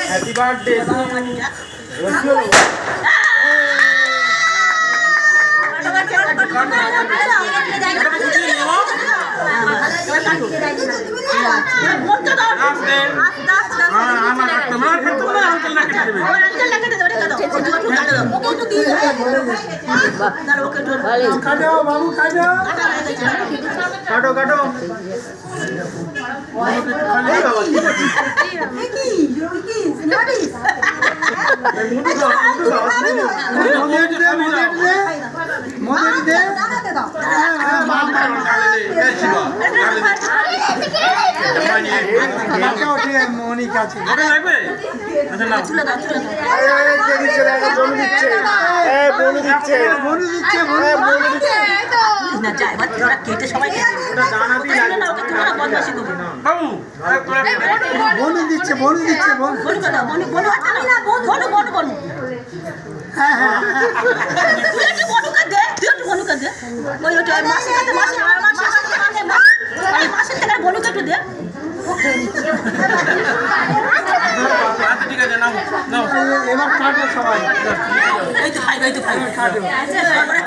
happy birthday বাবু কাটো কাটো কেটে সবাই বনু দিচ্ছে মাসের থেকে বনুকে একটু দে ঠিক আছে নাও এবার কাটো সবাই এই তো খাই